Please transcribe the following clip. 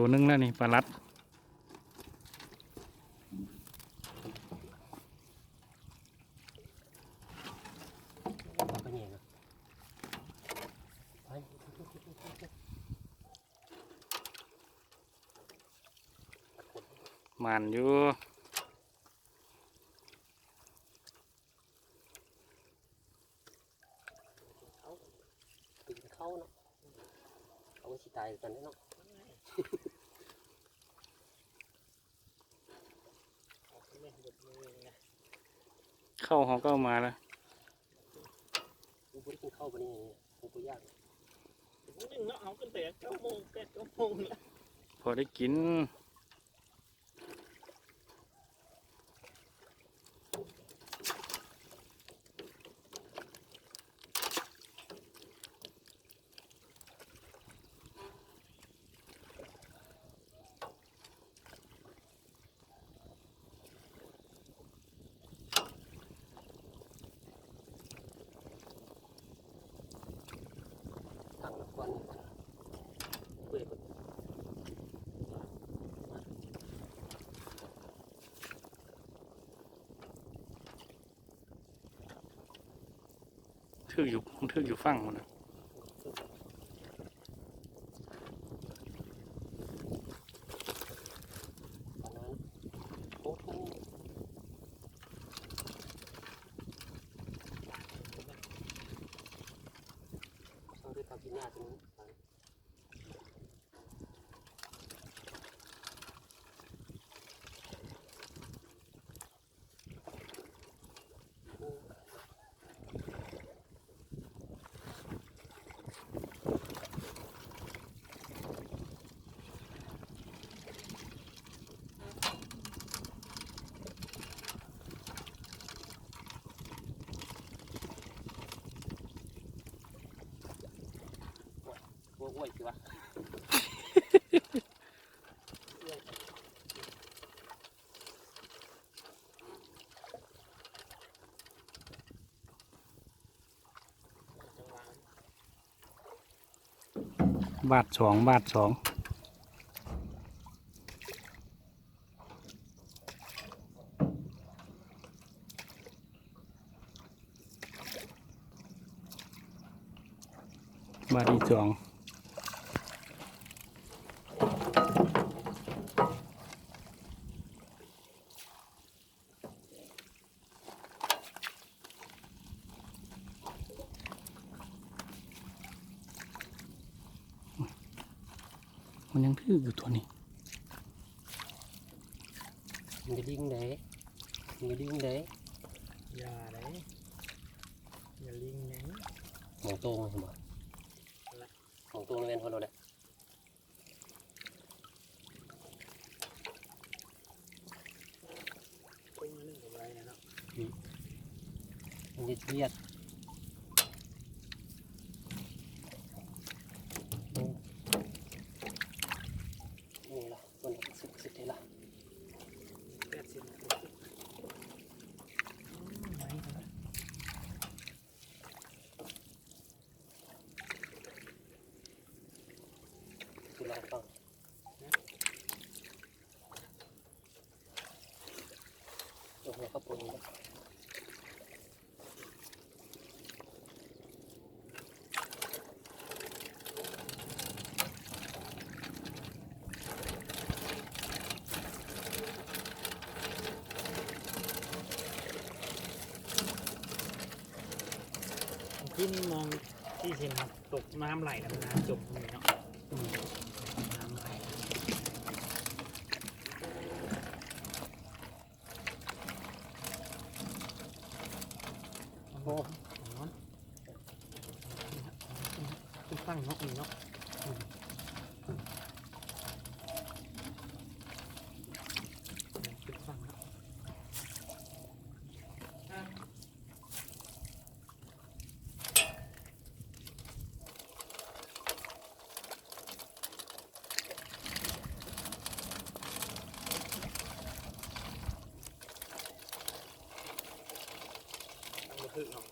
ตัวนึงแล้วนี่ปลาลัดมันอยู่เข้าเนาะเอาไว้ชิตายกันเนาะเข้าเขาก็มาแล้วกูไม่ได้กินข้าวปะนี่กูไปยากนึงเนาะเอากันแต่9 โมงแล้วพอได้กินถังละควันเปิดทึกอยู่ฝั่งมันนะโอ้โหต้องด้วยความกินยาตรงนี้โอ้ยสิวะบาทสองบาท2บาทที่2มันยังถืออยู่ตัวนี้มันจะดิ้งได้มันจะดิ้งได้อย่าเลยอย่าลิงนะ หมองโตงใช่ไหมหมองโตงเป็นคนเราแหละคุยมาเรื่องกับอะไรนะเนาะมันจะเครียดนี่ล่ะคนสุดเลยล่ะคือลองฟังโอ้โหข้าวปุ้นที่นี่มองที่เห็นครับตกน้ำไหลแล้วน้ำจมเลยเนาะน้ำไหลโอ้ร้อนตั้งเนาะอีเนาะฟังเนาะคือเนาะ